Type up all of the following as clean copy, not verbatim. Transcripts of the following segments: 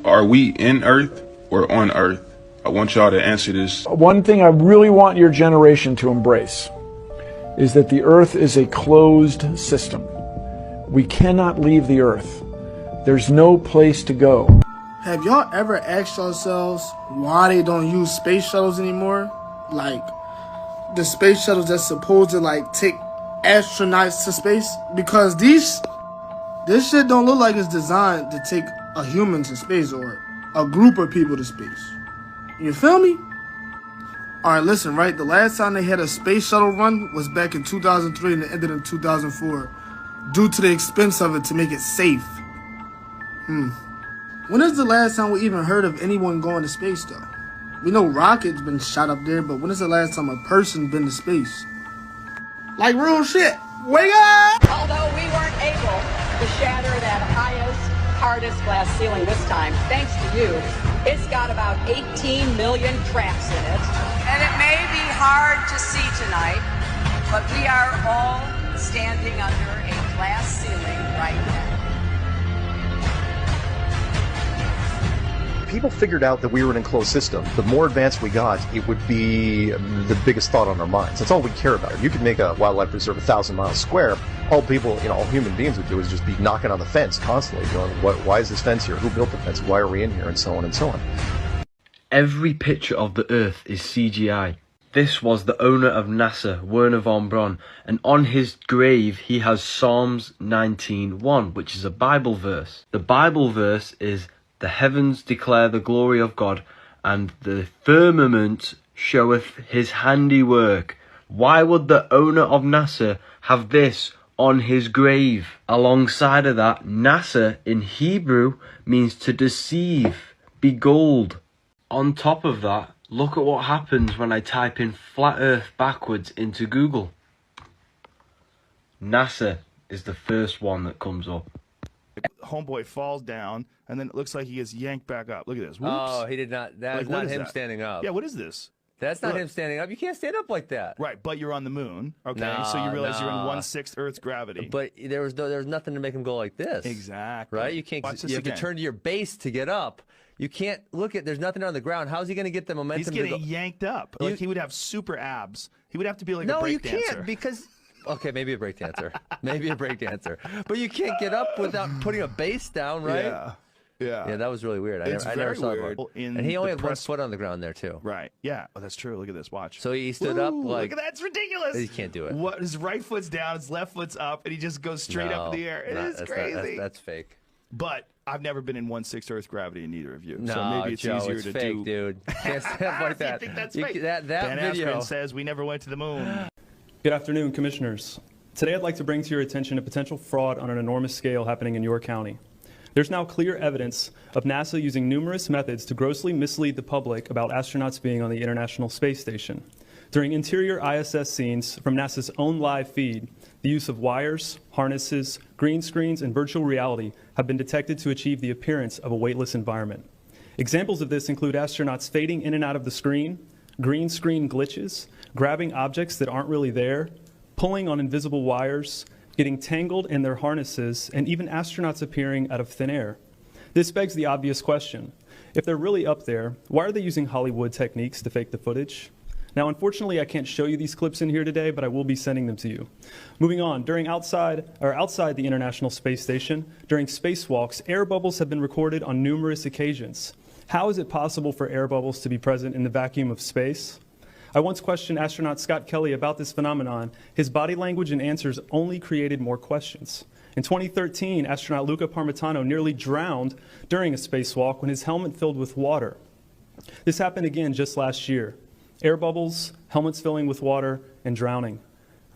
Are we in Earth or on Earth? I want y'all to answer this. One thing I really want your generation to embrace is that the Earth is a closed system. We cannot leave the Earth. There's no place to go. Have y'all ever asked yourselves why they don't use space shuttles anymore? Like, the space shuttles that's supposed to, like, take astronauts to space? Because this shit don't look like it's designed to take a human to space or a group of people to space. You feel me? Alright, listen, right? The last time they had a space shuttle run was back in 2003 and it ended in 2004 due to the expense of it to make it safe. When is the last time we even heard of anyone going to space, though? We know rockets been shot up there, but when is the last time a person been to space? Like real shit. Wake up! Although we weren't able to shatter that highest, hardest glass ceiling this time, thanks to you, it's got about 18 million cracks in it. And it may be hard to see tonight, but we are all standing under a glass ceiling right now. People figured out that we were in an enclosed system. The more advanced we got, it would be the biggest thought on our minds. That's all we care about. You could make a wildlife reserve 1,000 miles square. All people, all human beings would do is just be knocking on the fence constantly, going, why is this fence here? Who built the fence? Why are we in here? And so on and so on. Every picture of the Earth is CGI. This was the owner of NASA, Werner von Braun, and on his grave he has Psalms 19:1, which is a Bible verse. The Bible verse is, "The heavens declare the glory of God, and the firmament showeth his handiwork." Why would the owner of NASA have this on his grave? Alongside of that, NASA in Hebrew means to deceive, beguiled. On top of that, look at what happens when I type in flat earth backwards into Google. NASA is the first one that comes up. Homeboy falls down, and then it looks like he gets yanked back up. Look at this. Whoops. Oh, he did not. That's not him standing up. Yeah, what is this? That's not him standing up. You can't stand up like that. Right, but you're on the moon. Okay, No, so you realize you're in no. 1/6 Earth's gravity. But there was nothing to make him go like this. Exactly. Right? You can't. Watch this You have again. to turn to your base to get up. You can't look at. There's nothing on the ground. How's he going to get the momentum? He's getting to go? yanked up. Like he would have super abs. He would have to be like a No, break you dancer. can't because. Okay, maybe a break dancer. Maybe a break dancer. But you can't get up without putting a base down, right? Yeah. Yeah. Yeah, that was really weird. It's I never very saw weird. it. In And he only the had one press- foot on the ground there too. Right. Yeah. Oh, that's true. Look at this. Watch. So he stood up like. Look at that. It's ridiculous. He can't do it. What? His right foot's down, his left foot's up, and he just goes straight up in the air. It is that's crazy. That's fake. But I've never been in 1/6 Earth gravity, and neither of you. No, so maybe it's Joe, easier it's to fake, do. dude. Can't stand up like that. You think that's You fake? that Ben video Askren says we never went to the moon. Good afternoon, Commissioners. Today I'd like to bring to your attention a potential fraud on an enormous scale happening in your county. There's now clear evidence of NASA using numerous methods to grossly mislead the public about astronauts being on the International Space Station. During interior ISS scenes from NASA's own live feed, the use of wires, harnesses, green screens, and virtual reality have been detected to achieve the appearance of a weightless environment. Examples of this include astronauts fading in and out of the screen, green screen glitches, grabbing objects that aren't really there, pulling on invisible wires, getting tangled in their harnesses, and even astronauts appearing out of thin air. This begs the obvious question. If they're really up there, why are they using Hollywood techniques to fake the footage? Now, unfortunately, I can't show you these clips in here today, but I will be sending them to you. Moving on, outside the International Space Station, during spacewalks, air bubbles have been recorded on numerous occasions. How is it possible for air bubbles to be present in the vacuum of space? I once questioned astronaut Scott Kelly about this phenomenon. His body language and answers only created more questions. In 2013, astronaut Luca Parmitano nearly drowned during a spacewalk when his helmet filled with water. This happened again just last year. Air bubbles, helmets filling with water, and drowning.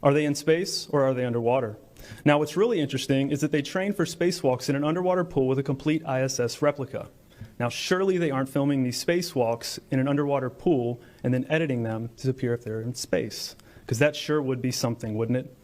Are they in space or are they underwater? Now, what's really interesting is that they trained for spacewalks in an underwater pool with a complete ISS replica. Now, surely they aren't filming these spacewalks in an underwater pool and then editing them to appear if they're in space, because that sure would be something, wouldn't it?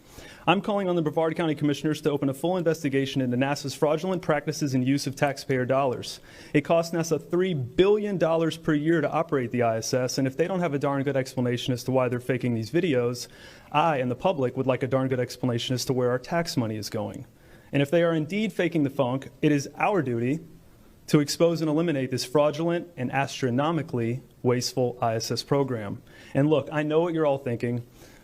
I'm calling on the Brevard County Commissioners to open a full investigation into NASA's fraudulent practices and use of taxpayer dollars. It costs NASA $3 billion per year to operate the ISS, and if they don't have a darn good explanation as to why they're faking these videos, I and the public would like a darn good explanation as to where our tax money is going. And if they are indeed faking the funk, it is our duty to expose and eliminate this fraudulent and astronomically wasteful ISS program. And look, I know what you're all thinking.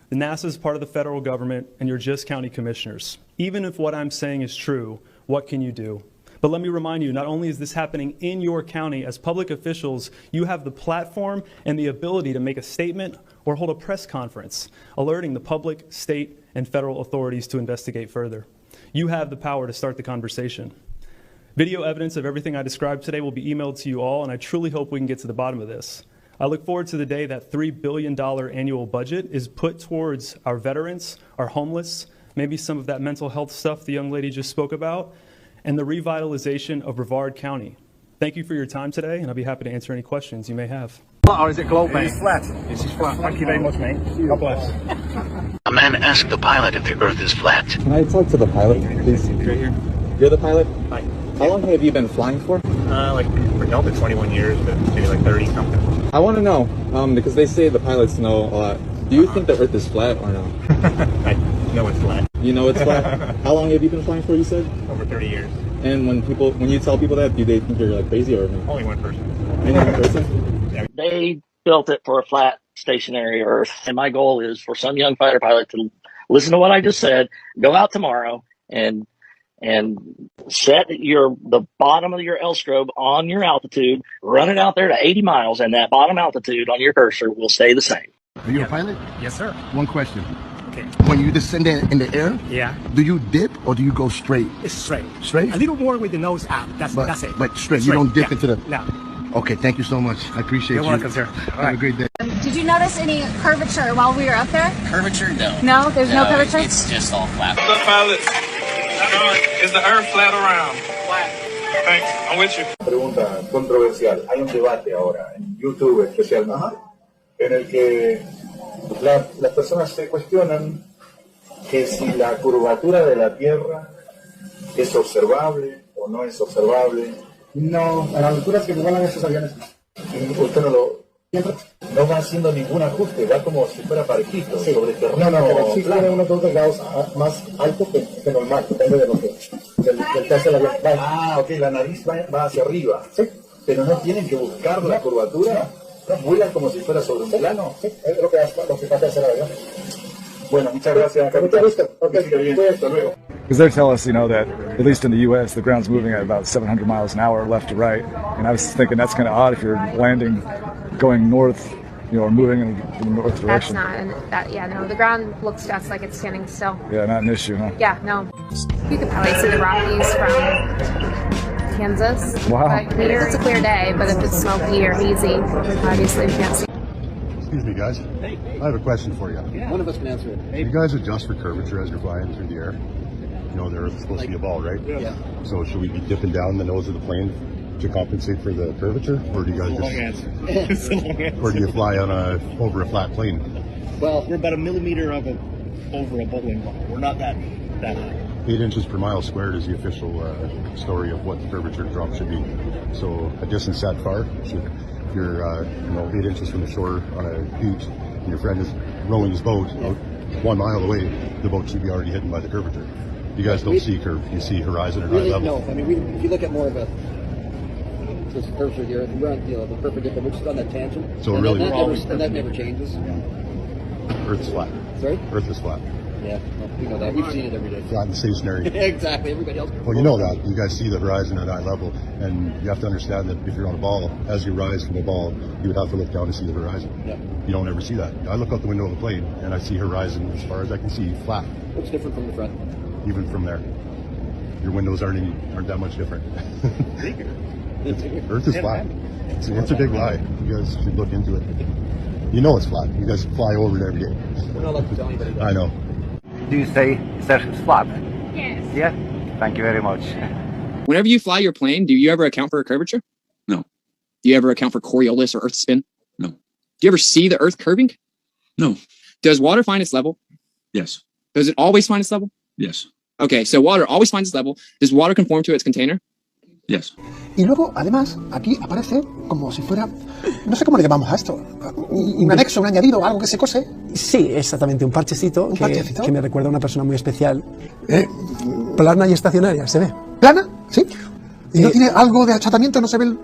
The NASA is part of the federal government, and you're just county commissioners. Even if what I'm saying is true, what can you do? But let me remind you, not only is this happening in your county, as public officials, you have the platform and the ability to make a statement or hold a press conference, alerting the public, state, and federal authorities to investigate further. You have the power to start the conversation. Video evidence of everything I described today will be emailed to you all, and I truly hope we can get to the bottom of this. I look forward to the day that $3 billion annual budget is put towards our veterans, our homeless, maybe some of that mental health stuff the young lady just spoke about, and the revitalization of Brevard County. Thank you for your time today, and I'll be happy to answer any questions you may have. Or is it globe, mate? It's flat. This is flat. Thank you very much, mate. God bless. A man asked the pilot if the Earth is flat. Can I talk to the pilot, please? Right here. You're the pilot? Hi. How long have you been flying for? No, for 21 years, but maybe like 30 something. I want to know, because they say the pilots know a lot. Do you think the Earth is flat or no? I know it's flat. You know it's flat? How long have you been flying for, you said? Over 30 years. And when you tell people that, do they think you're like crazy or no? Only one person. Only one person? They built it for a flat, stationary Earth. And my goal is for some young fighter pilot to listen to what I just said, go out tomorrow and set the bottom of your L strobe on your altitude, run it out there to 80 miles, and that bottom altitude on your cursor will stay the same. Are you a pilot? Yes, sir. One question. Okay. When you descend in the air, Yeah. do you dip or do you go straight? It's straight. Straight? A little more with the nose out. That's it. But straight. You don't dip yeah. into the... No. Okay, thank you so much. I appreciate You're you. welcome, sir. Have a great day. Did you notice any curvature while we were up there? Curvature? No. No? There's no curvature? It's just all flat. What's up, pilots? Is the Earth flat or round? Flat. Thanks. I'm with you. Pregunta controversial. Hay un debate ahora en YouTube especialmente en el que las personas se cuestionan que si la curvatura de la Tierra es observable o no es observable. No, a las alturas que vuelan esos aviones. Usted no va haciendo ningún ajuste, va como si fuera parejito sobre terreno. No, pero sí tiene unos 2 grados más alto que normal, depende de lo que del que hace el avión. Ok, la nariz va hacia arriba. Sí. Pero no tienen que buscar la curvatura. Vuelan como si fuera sobre un plano. Sí, es lo que hace el avión. Bueno, muchas gracias, capitán. Hasta luego. Because they tell us, that at least in the U.S., the ground's moving at about 700 miles an hour left to right. And I was thinking that's kind of odd if you're landing, going north, or moving in the north direction. That's not, no, the ground looks to us like it's standing still. Yeah, not an issue, huh? Yeah, no. You could probably see the Rockies from Kansas. Wow. But it's a clear day, but if it's smoky or hazy, obviously you can't see. Excuse me, guys. I have a question for you. Yeah. One of us can answer it. Do you guys adjust for curvature as you're flying through the air? The Earth is supposed to be a ball, right? Yeah. So should we be dipping down the nose of the plane to compensate for the curvature, or do you guys It's a long answer. or do you fly over a flat plane? Well, we're about a millimeter over a bowling ball. We're not that high. 8 inches per mile squared is the official story of what the curvature drop should be. So a distance that far, if you're 8 inches from the shore on a beach, and your friend is rowing his boat out 1 mile away, the boat should be already hidden by the curvature. You guys don't see curve. You see horizon at Really, high level. no. I mean, if you look at more of the curvature of the Earth, we're on the perpendicular, we're just on that tangent. So and really, that never changes. Earth's flat. Sorry? Earth is flat. Yeah, we know that. We've seen it every day. Flat and stationary. Exactly. Everybody else. Well, you know that. You guys see the horizon at eye level, and you have to understand that if you're on a ball, as you rise from the ball, you would have to look down to see the horizon. Yeah. You don't ever see that. I look out the window of the plane, and I see horizon as far as I can see, flat. What's different from the front? Even from there. Your windows aren't that much different. Earth is flat. It's a big lie. You guys should look into it. You know it's flat. You guys fly over it every day. We're not allowed to tell anybody that. I know. Do you say that it's flat? Yes. Yeah? Thank you very much. Whenever you fly your plane, do you ever account for a curvature? No. Do you ever account for Coriolis or Earth spin? No. Do you ever see the Earth curving? No. Does water find its level? Yes. Does it always find its level? Yes. Okay, so water always finds its level. Does water conform to its container? Yes. Y luego, además, aquí aparece como si fuera, no sé cómo le llamamos a esto, un anexo, un añadido, algo que se cose. Sí, exactamente, un parchecito, que me recuerda a una persona muy especial. Plana y estacionaria, ¿se ve? ¿Plana? Sí. ¿Y no tiene algo de achatamiento? ¿No se ve el...?